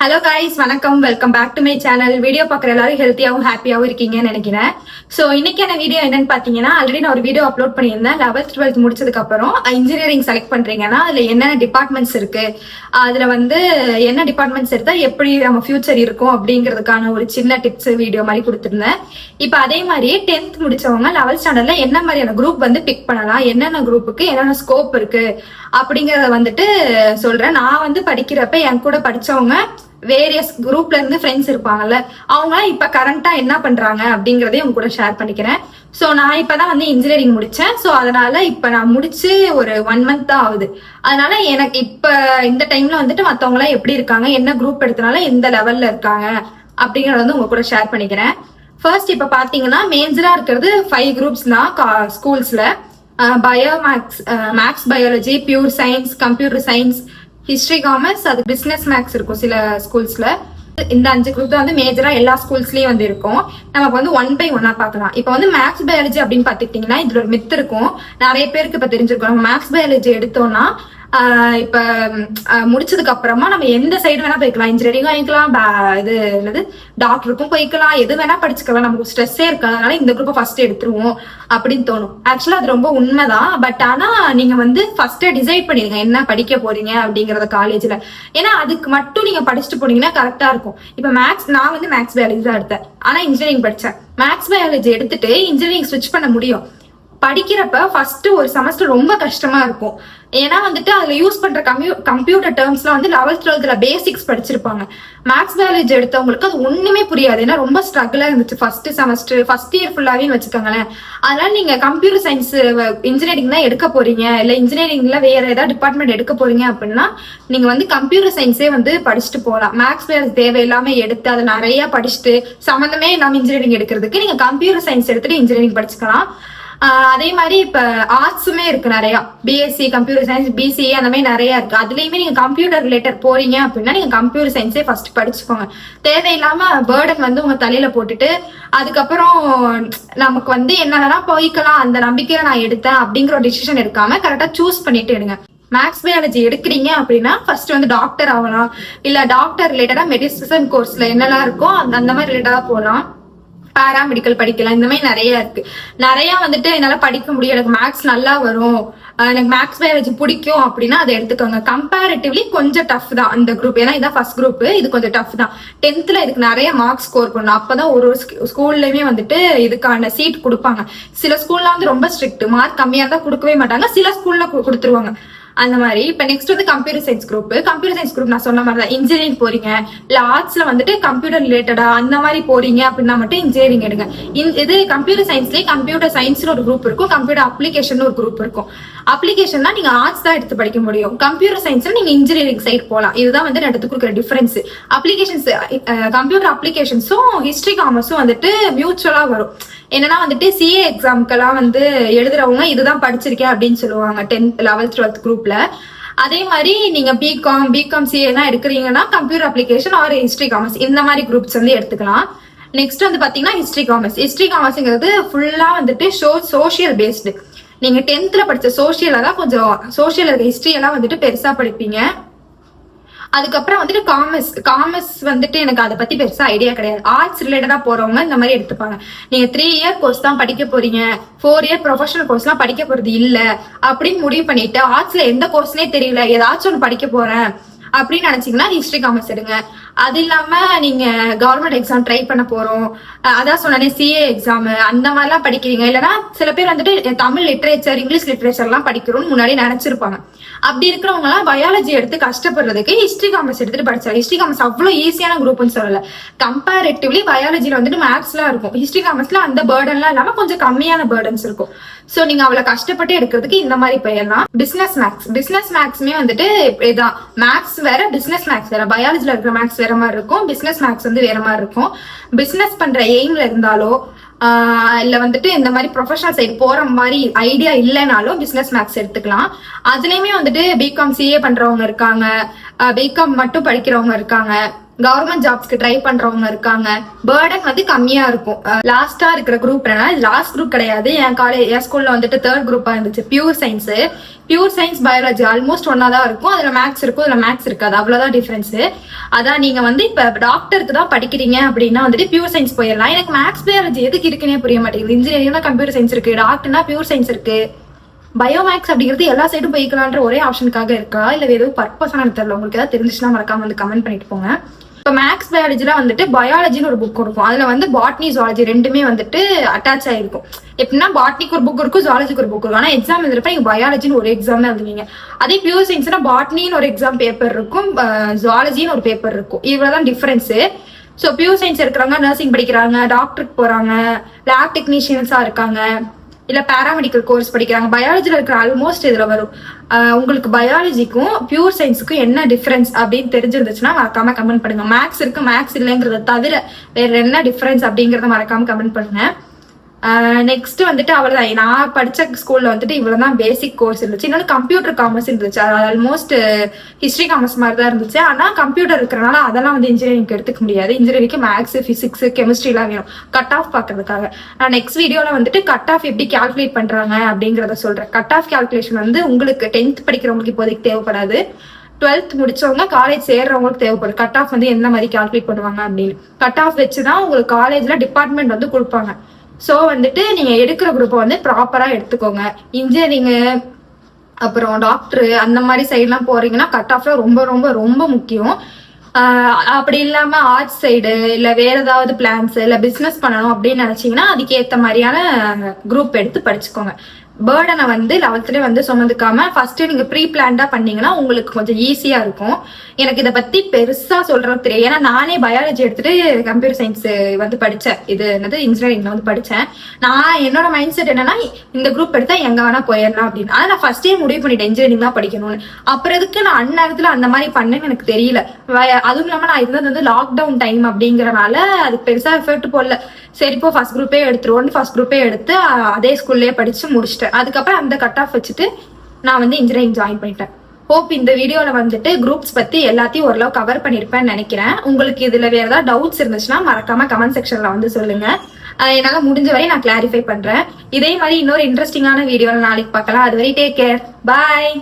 Hello guys, வணக்கம். Welcome back to my channel. Video பார்க்குற எல்லாரும் ஹெல்த்தியாகவும் ஹாப்பியாகவும் இருக்கீங்கன்னு நினைக்கிறேன். ஸோ இன்னைக்கான வீடியோ என்னன்னு பார்த்தீங்கன்னா, ஆல்ரெடி நான் ஒரு வீடியோ அப்லோட் பண்ணியிருந்தேன். 11th 12th முடிச்சதுக்கு அப்புறம் இன்ஜினியரிங் செலக்ட் பண்றீங்கன்னா அதுல என்னென்ன டிபார்ட்மெண்ட்ஸ் இருக்கு, அதுல வந்து என்ன டிபார்ட்மெண்ட்ஸ் எடுத்தா எப்படி நம்ம ஃபியூச்சர் இருக்கும் அப்படிங்கிறதுக்கான ஒரு சின்ன டிப்ஸ் வீடியோ மாதிரி கொடுத்துருந்தேன். இப்போ அதே மாதிரியே 10th முடிச்சவங்க 11th ஸ்டாண்டர்ட்ல என்ன மாதிரியான குரூப் வந்து பிக் பண்ணலாம், என்னென்ன குரூப்புக்கு என்னென்ன ஸ்கோப் இருக்கு அப்படிங்கறத வந்துட்டு சொல்றேன். நான் வந்து படிக்கிறப்ப என் கூட படிச்சவங்க வேரியஸ் குரூப்ல இருந்து ஃப்ரெண்ட்ஸ் இருப்பாங்கல்ல, அவங்க இப்ப கரண்டா என்ன பண்றாங்க அப்படிங்கறதையும் உங்க கூட ஷேர் பண்ணிக்கிறேன். சோ நான் இப்பதான் வந்து இன்ஜினியரிங் முடிச்சேன். சோ அதனால இப்ப நான் முடிச்சு ஒரு 1 month தான் ஆகுது. அதனால எனக்கு இப்ப இந்த டைம்ல வந்துட்டு மத்தவங்க எல்லாம் எப்படி இருக்காங்க, என்ன குரூப் எடுத்தனால எந்த லெவல்ல இருக்காங்க அப்படிங்கறத வந்து உங்க கூட ஷேர் பண்ணிக்கிறேன். ஃபர்ஸ்ட் இப்ப பாத்தீங்கன்னா மேஜரா இருக்கிறது 5 குரூப்ஸ் தான் ஸ்கூல்ஸ்ல. Bio maths biology, pure science, computer science, history commerce, அது பிசினஸ் மேக்ஸ் இருக்கும் சில ஸ்கூல்ஸ்ல. இந்த 5 குரூப் தான் வந்து மேஜரா எல்லா ஸ்கூல்ஸ்லயும் வந்து இருக்கும். நமக்கு வந்து 1 by 1 பார்க்கலாம். இப்ப வந்து மேக்ஸ் பயாலஜி அப்படின்னு பாத்துக்கிட்டீங்கன்னா இதுல ஒரு மித் இருக்கும், நிறைய பேருக்கு இப்ப தெரிஞ்சிருக்கும். நம்ம மேக்ஸ் பயாலஜி எடுத்தோம்னா இப்ப முடிச்சதுக்கு அப்புறமா நம்ம எந்த சைடு வேணா போய்க்கலாம், இன்ஜினியரிங்கும் ஆயிக்கலாம், இது என்னது டாக்டருக்கும் போய்க்கலாம், எது வேணா படிச்சுக்கலாம், நமக்கு ஸ்ட்ரெஸ்ஸே இருக்காது. அதனால இந்த குரூப்பை ஃபர்ஸ்ட் எடுத்துருவோம் அப்படின்னு தோணும். ஆக்சுவலா அது ரொம்ப உண்மைதான். பட் ஆனா நீங்க வந்து ஃபர்ஸ்ட் டிசைட் பண்ணிருங்க என்ன படிக்க போறீங்க அப்படிங்கறத காலேஜ்ல. ஏன்னா அதுக்கு மட்டும் நீங்க படிச்சுட்டு போனீங்கன்னா கரெக்டா இருக்கும். இப்ப நான் வந்து மேக்ஸ் பயாலஜி தான் எடுத்தேன், ஆனா இன்ஜினியரிங் படிச்சேன். மேக்ஸ் பயாலஜி எடுத்துட்டு இன்ஜினியரிங் ஸ்விட்ச் பண்ண முடியும். படிக்கிறப்ப ஃபர்ஸ்ட் ஒரு செமஸ்டர் ரொம்ப கஷ்டமா இருக்கும். ஏன்னா வந்துட்டு அதுல யூஸ் பண்ற கம்ப்யூட்டர் டேர்ம்ஸ்லாம் வந்து 11th 12th பேசிக்ஸ் படிச்சிருப்பாங்க. மேக்ஸ் பயாலஜி எடுத்தவங்களுக்கு அது ஒண்ணுமே புரியாது. ஏன்னா ரொம்ப ஸ்ட்ரகிளா இருந்துச்சு ஃபர்ஸ்ட் செமஸ்டர், ஃபர்ஸ்ட் இயர் ஃபுல்லாவே வச்சுக்கோங்களேன். அதனால நீங்க கம்ப்யூட்டர் சயின்ஸ் இன்ஜினியரிங் தான் எடுக்க போறீங்க, இல்ல இன்ஜினியரிங்ல வேற ஏதாவது டிபார்ட்மெண்ட் எடுக்க போறீங்க அப்படின்னா நீங்க வந்து கம்ப்யூட்டர் சயின்ஸே வந்து படிச்சுட்டு போகலாம். மேக்ஸ் பயாலஜி தேவையில்லாம எடுத்து அதை நிறைய படிச்சுட்டு சம்மந்தமே இல்லாம இன்ஜினியரிங் எடுக்கிறதுக்கு நீங்க கம்ப்யூட்டர் சயின்ஸ் எடுத்துட்டு இன்ஜினியரிங் படிச்சுக்கலாம். அதே மாதிரி இப்ப ஆர்ட்ஸுமே இருக்கு நிறைய, பிஎஸ்சி கம்ப்யூட்டர் சயின்ஸ், பிசிஏ அந்த மாதிரி நிறைய இருக்கு. அதுலயுமே நீங்க கம்ப்யூட்டர் ரிலேட்டட் போறீங்க அப்படின்னா நீங்க கம்ப்யூட்டர் சயின்ஸே ஃபர்ஸ்ட் படிச்சுக்கோங்க. தேவையில்லாம பேர்டன் வந்து உங்க தலையில போட்டுட்டு அதுக்கப்புறம் நமக்கு வந்து என்னன்னா போய்க்கலாம் அந்த நம்பிக்கையில நான் எடுத்தேன் அப்படிங்கிற ஒரு டிசிஷன் எடுக்காம கரெக்டா சூஸ் பண்ணிட்டு எடுங்க. மேக்ஸ் பயாலஜி எடுக்கிறீங்க அப்படின்னா ஃபர்ஸ்ட் வந்து டாக்டர் ஆகலாம், இல்ல டாக்டர் ரிலேட்டடா மெடிசன் கோர்ஸ்ல என்னெல்லாம் இருக்கோ அந்த மாதிரி ரிலேட்டடா போகலாம். பாராமெடிக்கல் படிக்கலாம். இந்த மாதிரி நிறைய இருக்கு. நிறைய வந்துட்டு என்னால படிக்க முடியும், எனக்கு மேக்ஸ் நல்லா வரும், எனக்கு மேக்ஸ் பயாலஜி பிடிக்கும் அப்படின்னா அதை எடுத்துக்கோங்க. கம்பேரிட்டிவ்லி கொஞ்சம் டஃப் தான் அந்த குரூப். ஏன்னா இதான் ஃபர்ஸ்ட் குரூப், இது கொஞ்சம் டஃப் தான். 10th இதுக்கு நிறைய மார்க்ஸ் ஸ்கோர் பண்ணணும். அப்பதான் ஒரு ஸ்கூல்லயுமே வந்துட்டு இதுக்கான சீட் கொடுப்பாங்க. சில ஸ்கூல்ல வந்து ரொம்ப ஸ்ட்ரிக்ட், மார்க் கம்மியா தான் கொடுக்கவே மாட்டாங்க, சில ஸ்கூல்ல கொடுத்துருவாங்க அந்த மாதிரி. இப்ப நெக்ஸ்ட் வந்து computer science group. Computer science group நான் சொன்ன மாதிரி தான், இன்ஜினியரிங் போறீங்க இல்ல ஆர்ட்ஸ்ல வந்துட்டு கம்ப்யூட்டர் ரிலேட்டடா அந்த மாதிரி போறீங்க அப்படின்னா மட்டும் இன்ஜினியரிங் எடுங்க. இது கம்ப்யூட்டர் சயின்ஸ்லயே கம்ப்யூட்டர் சயின்ஸ்னு ஒரு குரூப் இருக்கும், கம்ப்யூட்டர் அப்ளிகேஷன் ஒரு குரூப் இருக்கும். அப்ளிகேஷன் தான் நீங்க ஆர்ட்ஸ் தான் எடுத்து படிக்க முடியும். கம்ப்யூட்டர் சயின்ஸ்ல நீங்க இன்ஜினியரிங் சைட் போகலாம். இதுதான் வந்து ரெண்டுத்துக்கு இருக்கிற டிஃபரன்ஸ். அப்ளிகேஷன்ஸ், கம்ப்யூட்டர் அப்ளிகேஷன்ஸும் ஹிஸ்டரி காமர்ஸும் வந்துட்டு மியூச்சுவலா வரும். என்னன்னா வந்துட்டு சிஏ எக்ஸாம்க்கெல்லாம் வந்து எழுதுறவங்க இதுதான் படிச்சிருக்கேன் அப்படின்னு சொல்லுவாங்க 10th 11th 12th குரூப்ல. அதே மாதிரி நீங்க பிகாம் சிஏ தான் எடுக்கிறீங்கன்னா computer application or history commerce இந்த மாதிரி குரூப்ஸ் வந்து எடுத்துக்கலாம். நெக்ஸ்ட் வந்து பாத்தீங்கன்னா ஹிஸ்டரி காமர்ஸ்ங்கிறது ஃபுல்லா வந்துட்டு சோசியல் பேஸ்டு. நீங்க 10th படிச்ச சோசியல் தான் கொஞ்சம் சோசியல் இருக்க ஹிஸ்டரி எல்லாம் வந்துட்டு பெருசா படிப்பீங்க. அதுக்கப்புறம் வந்துட்டு காமர்ஸ் வந்துட்டு எனக்கு அதை பத்தி பெருசா ஐடியா கிடையாது. ஆர்ட்ஸ் ரிலேட்டடா போறவங்க இந்த மாதிரி எடுத்துப்பாங்க. நீங்க 3 year கோர்ஸ் தான் படிக்க போறீங்க, 4 year ப்ரொஃபஷனல் கோர்ஸ் எல்லாம் படிக்க போறது இல்ல அப்படின்னு முடிவு பண்ணிட்டு ஆர்ட்ஸ்ல எந்த கோர்ஸ்னே தெரியல ஏதாச்சும் ஒன்று படிக்க போறேன் அப்படின்னு நினைச்சீங்கன்னா ஹிஸ்டரி காமர்ஸ் எடுங்க. அது இல்லாம நீங்க கவர்மெண்ட் எக்ஸாம் ட்ரை பண்ண போறோம், அதான் சொன்னே சிஏ எக்ஸாம் அந்த மாதிரிலாம் படிக்கிறீங்க. இல்லைன்னா சில பேர் வந்துட்டு தமிழ் லிட்ரேச்சர், இங்கிலீஷ் லிட்ரேச்சர் எல்லாம் படிக்கிறோம்னு முன்னாடி நினைச்சிருப்பாங்க. அப்படி இருக்கிறவங்க எல்லாம் பயாலஜி எடுத்து கஷ்டப்படுறதுக்கு ஹிஸ்டரி காமர்ஸ் எடுத்துட்டு படிச்சாங்க. ஹிஸ்டரி காமர்ஸ் அவ்வளவு ஈஸியான குரூப்னு சொல்லல. கம்பேரிட்டிவ்லி பயாலஜில வந்துட்டு மேக்ஸ்லாம் இருக்கும், ஹிஸ்டரி காமர்ஸ்ல அந்த பேர்டன்லாம் இல்லாம கொஞ்சம் கம்மியான பேர்டன்ஸ் இருக்கும். சோ நீங்க அவ்வளவு கஷ்டப்பட்டு எடுக்கிறதுக்கு இந்த மாதிரி போயிடலாம். பிசினஸ் மேக்ஸ்மே வந்துட்டு இதான், மேக்ஸ் வேற பிசினஸ் மேக்ஸ் வேற. பயாலஜில இருக்கிற மேக்ஸ் வேற மாதிரி இருக்கும், பிசினஸ் மேக்ஸ் வந்து வேற மாதிரி இருக்கும். பிசினஸ் பண்ற எய்ம்ல இருந்தாலோ இல்ல வந்துட்டு இந்த மாதிரி ப்ரொஃபஷனல் சைடு போற மாதிரி ஐடியா இல்லைனாலும் பிசினஸ் மேக்ஸ் எடுத்துக்கலாம். அதுலயுமே வந்துட்டு பிகாம் சிஏ பண்றவங்க இருக்காங்க, பிகாம் மட்டும் படிக்கிறவங்க இருக்காங்க, கவர்மெண்ட் ஜாப்ஸ்க்கு ட்ரை பண்றவங்க இருக்காங்க. பேர்டன் வந்து கம்மியா இருக்கும். லாஸ்டா இருக்கிற குரூப் லாஸ்ட் குரூப் கிடையாது. என் ஸ்கூல்ல வந்துட்டு 3rd குரூப்பா இருந்துச்சு. பியூர் சயின்ஸ் பயாலஜி ஆல்மோஸ்ட் ஒன்னா தான் இருக்கும். அதுல மேக்ஸ் இருக்கும், அதுல மேக்ஸ் இருக்காது, அவ்வளவுதான் டிஃபரன்ஸ். அதான் நீங்க வந்து இப்ப டாக்டருக்கு தான் படிக்கிறீங்க அப்படின்னா வந்துட்டு பியூர் சயின்ஸ் போயிடலாம். எனக்கு மேக்ஸ் பயாலஜி எதுக்கு இருக்குன்னே புரிய மாட்டேங்குது. இன்ஜினியரிங்னா கம்ப்யூட்டர் சயின்ஸ் இருக்கு, டாக்டர்னா பியூர் சயின்ஸ் இருக்கு, பயோமேக்ஸ் அப்படிங்கிறது எல்லா சைடும் போய்க்கலான்ற ஒரே ஆப்ஷனுக்காக இருக்கா, இல்ல வேற எதுவும் பர்பஸான தெரியல. உங்களுக்கு ஏதாவது தெரிஞ்சுச்சுன்னா மறக்காம வந்து கமெண்ட் பண்ணிட்டு போங்க. இப்போ மேக்ஸ் பயாலஜில வந்துட்டு பயாலஜின்னு ஒரு புக் இருக்கும். அதுல வந்து பாட்னி ஜுவாலஜி ரெண்டுமே வந்துட்டு அட்டாச் ஆயிருக்கும். எப்படின்னா பாட்னிக்கு ஒரு புக் இருக்கும், ஜுவாலஜிக்கு ஒரு புக் இருக்கும். ஆனா எக்ஸாம் எழுதுறப்ப நீங்க பயாலஜின்னு ஒரு எக்ஸாம் தான் எழுதுவீங்க. அதே பியூர் சயின்ஸ்னா பாட்னின்னு ஒரு எக்ஸாம் பேப்பர் இருக்கும், ஜுவாலஜின்னு ஒரு பேப்பர் இருக்கும். இவ்வளவுதான் டிஃபரன்ஸ். ஸோ பியூர் சயின்ஸ் இருக்கிறவங்க நர்சிங் படிக்கிறாங்க, டாக்டருக்கு போறாங்க, லேப் டெக்னீஷியன்ஸா இருக்காங்க, இல்ல பேராமெடிக்கல் கோர்ஸ் படிக்கிறாங்க. பயாலஜில இருக்கிற ஆல்மோஸ்ட் இதுல வரும். உங்களுக்கு பயாலஜிக்கும் பியூர் சயின்ஸுக்கும் என்ன டிஃபரன்ஸ் அப்படின்னு தெரிஞ்சிருந்துச்சுன்னா மறக்காம கமெண்ட் பண்ணுங்க. மேக்ஸ் இருக்கு, மேக்ஸ் இல்லைங்கிறத தவிர வேற என்ன டிஃபரன்ஸ் அப்படிங்கறத மறக்காம கமெண்ட் பண்ணுங்க. நெக்ஸ்ட் வந்துட்டு அவ்வளவுதான். நான் படிச்ச ஸ்கூல்ல வந்துட்டு இவ்வளவுதான் பேசிக் கோர்ஸ் இருந்துச்சு. இன்னொன்று கம்ப்யூட்டர் காமர்ஸ் இருந்துச்சு. ஆல்மோஸ்ட் ஹிஸ்டரி காமர்ஸ் மாதிரி தான் இருந்துச்சு. ஆனா கம்ப்யூட்டர் இருக்கிறனால அதெல்லாம் வந்து இன்ஜினியரிங் எடுத்துக்க முடியாது. இன்ஜினியரிங்க்கு மேக்ஸ், பிசிக்ஸ், கெமிஸ்ட்ரி எல்லாம் வேணும் கட் ஆஃப் பாக்குறதுக்காக. நான் நெக்ஸ்ட் வீடியோல வந்துட்டு கட் ஆஃப் எப்படி கால்குலேட் பண்றாங்க அப்படிங்கறத சொல்றேன். கட் ஆஃப் கால்குலேஷன் வந்து உங்களுக்கு 10th படிக்கிறவங்களுக்கு இப்போதைக்கு தேவைப்படாது. 12th முடிச்சவங்க காலேஜ் சேர்றவங்களுக்கு தேவைப்படும். கட் ஆஃப் வந்து எந்த மாதிரி கால்குலேட் பண்ணுவாங்க அப்படின்னு. கட் ஆஃப் வச்சுதான் உங்களுக்கு காலேஜ்ல டிபார்ட்மெண்ட் வந்து கொடுப்பாங்க. ஸோ வந்துட்டு நீங்க எடுக்கிற குரூப்பை வந்து ப்ராப்பரா எடுத்துக்கோங்க. இன்ஜினியரிங்கு அப்புறம் டாக்டர் அந்த மாதிரி சைட்லாம் போறீங்கன்னா கட் ஆஃப்ல ரொம்ப ரொம்ப ரொம்ப முக்கியம். அப்படி இல்லாம ஆர்ட்ஸ் சைடு இல்ல வேற ஏதாவது பிளான்ஸ் இல்ல பிசினஸ் பண்ணணும் அப்படின்னு நினைச்சீங்கன்னா அதுக்கேற்ற மாதிரியான குரூப் எடுத்து படிச்சுக்கோங்க. பேர்டனை வந்து 11th வந்து சுமந்துக்காம ஃபர்ஸ்ட் நீங்க ப்ரீ பிளான்டா பண்ணீங்கன்னா உங்களுக்கு கொஞ்சம் ஈஸியா இருக்கும். எனக்கு இதை பத்தி பெருசா சொல்றது தெரியும். ஏன்னா நானே பயாலஜி எடுத்துட்டு கம்ப்யூட்டர் சயின்ஸ் வந்து படிச்சேன். இது என்னது இன்ஜினியரிங்ல வந்து படிச்சேன். நான் என்னோட மைண்ட் செட் என்னன்னா இந்த குரூப் எடுத்தா எங்க வேணா போயிடலாம் அப்படின்னு. ஆனா நான் ஃபர்ஸ்டே முடிவு பண்ணிட்டேன் இன்ஜினியரிங் தான் படிக்கணும்னு. அப்புறம் எதுக்கு நான் அந்நேரத்துல அந்த மாதிரி பண்ணேன்னு எனக்கு தெரியல. அதுவும் இல்லாம நான் இருந்தது வந்து லாக்டவுன் டைம் அப்படிங்கறனால அதுக்கு பெருசா எஃபர்ட் போடல. சரி இப்போ ஃபர்ஸ்ட் குரூப்பே எடுத்துருவோம்னு ஃபர்ஸ்ட் குரூப்பே எடுத்து அதே ஸ்கூல்லயே படிச்சு முடிச்சிட்டேன். அதுக்கப்புறம் அந்த கட் ஆஃப் வச்சுட்டு நான் வந்து இன்ஜினியரிங் ஜாயின் பண்ணிட்டேன். ஹோப் இந்த வீடியோல வந்துட்டு குரூப்ஸ் பத்தி எல்லாத்தையும் ஓரளவு கவர் பண்ணிருப்பேன்னு நினைக்கிறேன். உங்களுக்கு இதுல வேற ஏதாவது டவுட்ஸ் இருந்துச்சுன்னா மறக்காம கமெண்ட் செக்ஷன்ல வந்து சொல்லுங்க. என்னால முடிஞ்ச வரை நான் கிளாரிஃபை பண்றேன். இதே மாதிரி இன்னொரு இன்ட்ரெஸ்டிங்கான வீடியோல நாளைக்கு பார்க்கலாம். அதுவரை டேக் கேர், பாய்.